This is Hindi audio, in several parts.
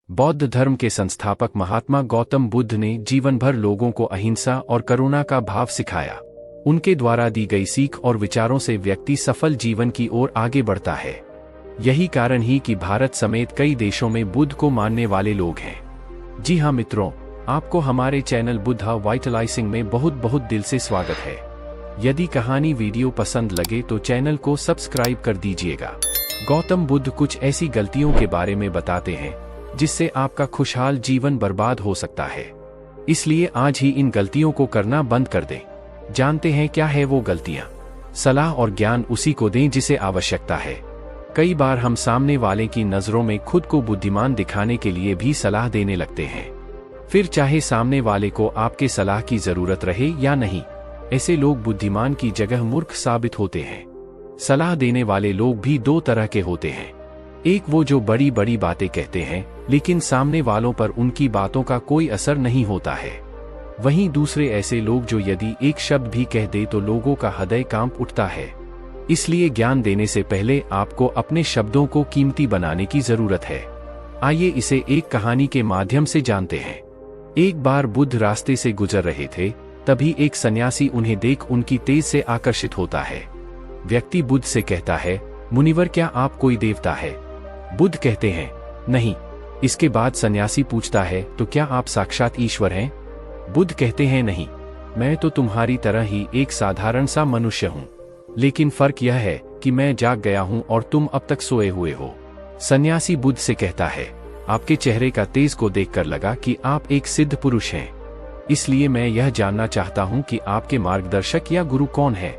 बौद्ध धर्म के संस्थापक महात्मा गौतम बुद्ध ने जीवन भर लोगों को अहिंसा और करुणा का भाव सिखाया। उनके द्वारा दी गई सीख और विचारों से व्यक्ति सफल जीवन की ओर आगे बढ़ता है। यही कारण ही कि भारत समेत कई देशों में बुद्ध को मानने वाले लोग हैं। जी हाँ मित्रों, आपको हमारे चैनल बुद्धा वाइटलाइजिंग में बहुत बहुत दिल से स्वागत है। यदि कहानी वीडियो पसंद लगे तो चैनल को सब्सक्राइब कर दीजिएगा। गौतम बुद्ध कुछ ऐसी गलतियों के बारे में बताते हैं जिससे आपका खुशहाल जीवन बर्बाद हो सकता है। इसलिए आज ही इन गलतियों को करना बंद कर दें। जानते हैं क्या है वो गलतियां। सलाह और ज्ञान उसी को दें जिसे आवश्यकता है। कई बार हम सामने वाले की नजरों में खुद को बुद्धिमान दिखाने के लिए भी सलाह देने लगते हैं, फिर चाहे सामने वाले को आपके सलाह की जरूरत रहे या नहीं। ऐसे लोग बुद्धिमान की जगह मूर्ख साबित होते हैं। सलाह देने वाले लोग भी दो तरह के होते हैं। एक वो जो बड़ी बड़ी बातें कहते हैं लेकिन सामने वालों पर उनकी बातों का कोई असर नहीं होता है। वहीं दूसरे ऐसे लोग जो यदि एक शब्द भी कह दे तो लोगों का हृदय कांप उठता है। इसलिए ज्ञान देने से पहले आपको अपने शब्दों को कीमती बनाने की जरूरत है। आइए इसे एक कहानी के माध्यम से जानते हैं। एक बार बुद्ध रास्ते से गुजर रहे थे, तभी एक सन्यासी उन्हें देख उनकी तेज से आकर्षित होता है। व्यक्ति बुद्ध से कहता है, मुनिवर क्या आप कोई देवता है? बुद्ध कहते हैं, नहीं। इसके बाद सन्यासी पूछता है, तो क्या आप साक्षात ईश्वर हैं? बुद्ध कहते हैं, नहीं, मैं तो तुम्हारी तरह ही एक साधारण सा मनुष्य हूँ, लेकिन फर्क यह है कि मैं जाग गया हूँ और तुम अब तक सोए हुए हो। सन्यासी बुद्ध से कहता है, आपके चेहरे का तेज को देखकर लगा कि आप एक सिद्ध पुरुष हैं, इसलिए मैं यह जानना चाहता हूँ कि आपके मार्गदर्शक या गुरु कौन है?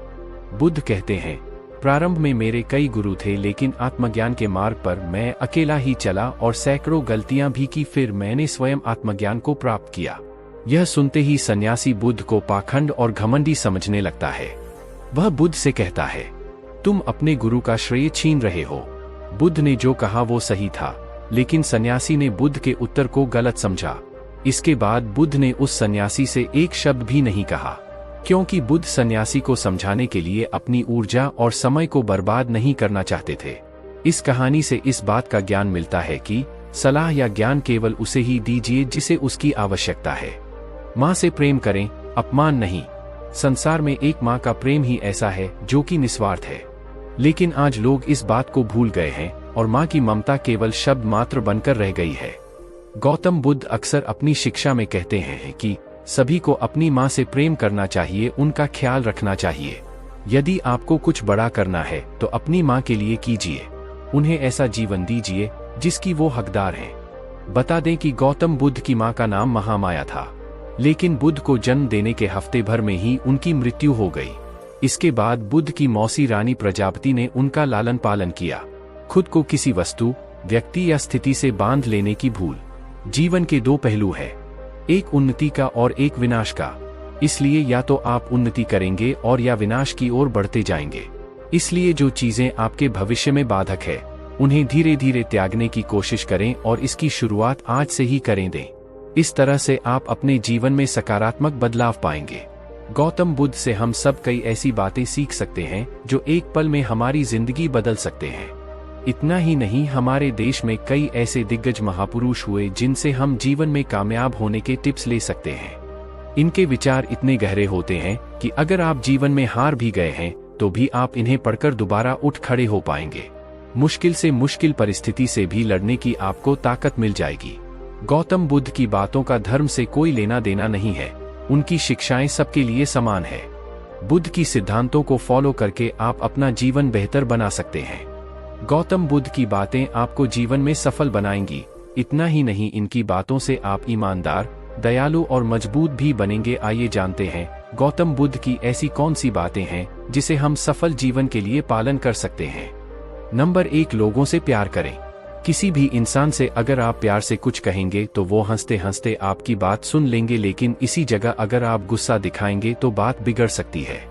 बुद्ध कहते हैं, प्रारंभ में मेरे कई गुरु थे, लेकिन आत्मज्ञान के मार्ग पर मैं अकेला ही चला और सैकड़ों गलतियां भी की, फिर मैंने स्वयं आत्मज्ञान को प्राप्त किया। यह सुनते ही सन्यासी बुद्ध को पाखंड और घमंडी समझने लगता है। वह बुद्ध से कहता है, तुम अपने गुरु का श्रेय छीन रहे हो। बुद्ध ने जो कहा वो सही था, लेकिन सन्यासी ने बुद्ध के उत्तर को गलत समझा। इसके बाद बुद्ध ने उस सन्यासी से एक शब्द भी नहीं कहा, क्योंकि बुद्ध सन्यासी को समझाने के लिए अपनी ऊर्जा और समय को बर्बाद नहीं करना चाहते थे। इस कहानी से इस बात का ज्ञान मिलता है कि सलाह या ज्ञान केवल उसे ही दीजिए जिसे उसकी आवश्यकता है। माँ से प्रेम करें, अपमान नहीं। संसार में एक माँ का प्रेम ही ऐसा है जो कि निस्वार्थ है, लेकिन आज लोग इस बात को भूल गए हैं और माँ की ममता केवल शब्द मात्र बनकर रह गई है। गौतम बुद्ध अक्सर अपनी शिक्षा में कहते हैं कि सभी को अपनी माँ से प्रेम करना चाहिए, उनका ख्याल रखना चाहिए। यदि आपको कुछ बड़ा करना है तो अपनी माँ के लिए कीजिए। उन्हें ऐसा जीवन दीजिए जिसकी वो हकदार हैं। बता दें कि गौतम बुद्ध की माँ का नाम महामाया था, लेकिन बुद्ध को जन्म देने के हफ्ते भर में ही उनकी मृत्यु हो गई। इसके बाद बुद्ध की मौसी रानी प्रजापति ने उनका लालन पालन किया। खुद को किसी वस्तु, व्यक्ति या स्थिति से बांध लेने की भूल। जीवन के दो पहलू है, एक उन्नति का और एक विनाश का। इसलिए या तो आप उन्नति करेंगे और या विनाश की ओर बढ़ते जाएंगे। इसलिए जो चीजें आपके भविष्य में बाधक है, उन्हें धीरे धीरे त्यागने की कोशिश करें और इसकी शुरुआत आज से ही करें दें। इस तरह से आप अपने जीवन में सकारात्मक बदलाव पाएंगे। गौतम बुद्ध से हम सब कई ऐसी बातें सीख सकते हैं जो एक पल में हमारी जिंदगी बदल सकते हैं। इतना ही नहीं, हमारे देश में कई ऐसे दिग्गज महापुरुष हुए जिनसे हम जीवन में कामयाब होने के टिप्स ले सकते हैं। इनके विचार इतने गहरे होते हैं कि अगर आप जीवन में हार भी गए हैं तो भी आप इन्हें पढ़कर दोबारा उठ खड़े हो पाएंगे। मुश्किल से मुश्किल परिस्थिति से भी लड़ने की आपको ताकत मिल जाएगी। गौतम बुद्ध की बातों का धर्म से कोई लेना देना नहीं है। उनकी शिक्षाएं सबके लिए समान है। बुद्ध की सिद्धांतों को फॉलो करके आप अपना जीवन बेहतर बना सकते हैं। गौतम बुद्ध की बातें आपको जीवन में सफल बनाएंगी। इतना ही नहीं, इनकी बातों से आप ईमानदार, दयालु और मजबूत भी बनेंगे। आइए जानते हैं गौतम बुद्ध की ऐसी कौन सी बातें हैं जिसे हम सफल जीवन के लिए पालन कर सकते हैं। नंबर 1, लोगों से प्यार करें। किसी भी इंसान से अगर आप प्यार से कुछ कहेंगे तो वो हंसते हंसते आपकी बात सुन लेंगे, लेकिन इसी जगह अगर आप गुस्सा दिखाएंगे तो बात बिगड़ सकती है।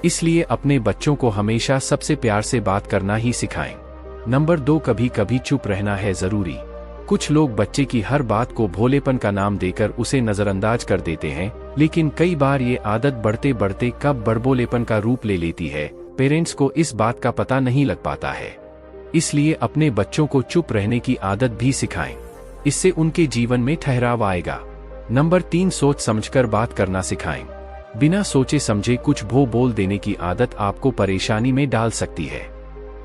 इसलिए अपने बच्चों को हमेशा सबसे प्यार से बात करना ही सिखाएं। नंबर 2, कभी कभी चुप रहना है जरूरी। कुछ लोग बच्चे की हर बात को भोलेपन का नाम देकर उसे नजरअंदाज कर देते हैं, लेकिन कई बार ये आदत बढ़ते बढ़ते कब बड़बोलेपन का रूप ले लेती है, पेरेंट्स को इस बात का पता नहीं लग पाता है। इसलिए अपने बच्चों को चुप रहने की आदत भी सिखाएं। इससे उनके जीवन में ठहराव आएगा। नंबर 3, सोच समझकर बात करना सिखाएं। बिना सोचे समझे कुछ बोल देने की आदत आपको परेशानी में डाल सकती है।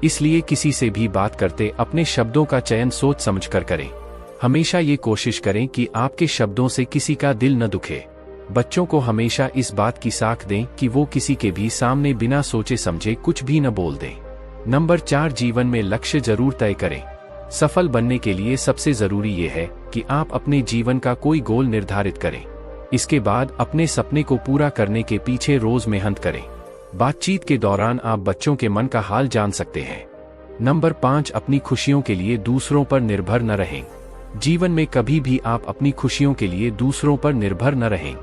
इसलिए किसी से भी बात करते अपने शब्दों का चयन सोच समझकर करें। हमेशा ये कोशिश करें कि आपके शब्दों से किसी का दिल न दुखे। बच्चों को हमेशा इस बात की साख दें कि वो किसी के भी सामने बिना सोचे समझे कुछ भी न बोल दें। नंबर 4, जीवन में लक्ष्य जरूर तय करें। सफल बनने के लिए सबसे जरूरी ये है कि आप अपने जीवन का कोई गोल निर्धारित करें। इसके बाद अपने सपने को पूरा करने के पीछे रोज मेहनत करें। बातचीत के दौरान आप बच्चों के मन का हाल जान सकते हैं। नंबर 5, अपनी खुशियों के लिए दूसरों पर निर्भर न रहें। जीवन में कभी भी आप अपनी खुशियों के लिए दूसरों पर निर्भर न रहें।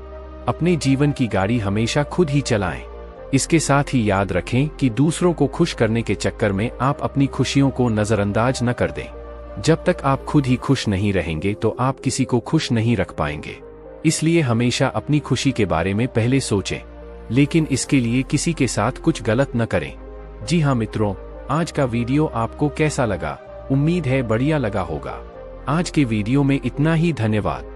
अपने जीवन की गाड़ी हमेशा खुद ही चलाएं। इसके साथ ही याद रखें कि दूसरों को खुश करने के चक्कर में आप अपनी खुशियों को नजरअंदाज न कर दें। जब तक आप खुद ही खुश नहीं रहेंगे तो आप किसी को खुश नहीं रख पाएंगे। इसलिए हमेशा अपनी खुशी के बारे में पहले सोचें, लेकिन इसके लिए किसी के साथ कुछ गलत न करें। जी हाँ मित्रों, आज का वीडियो आपको कैसा लगा? उम्मीद है बढ़िया लगा होगा। आज के वीडियो में इतना ही। धन्यवाद।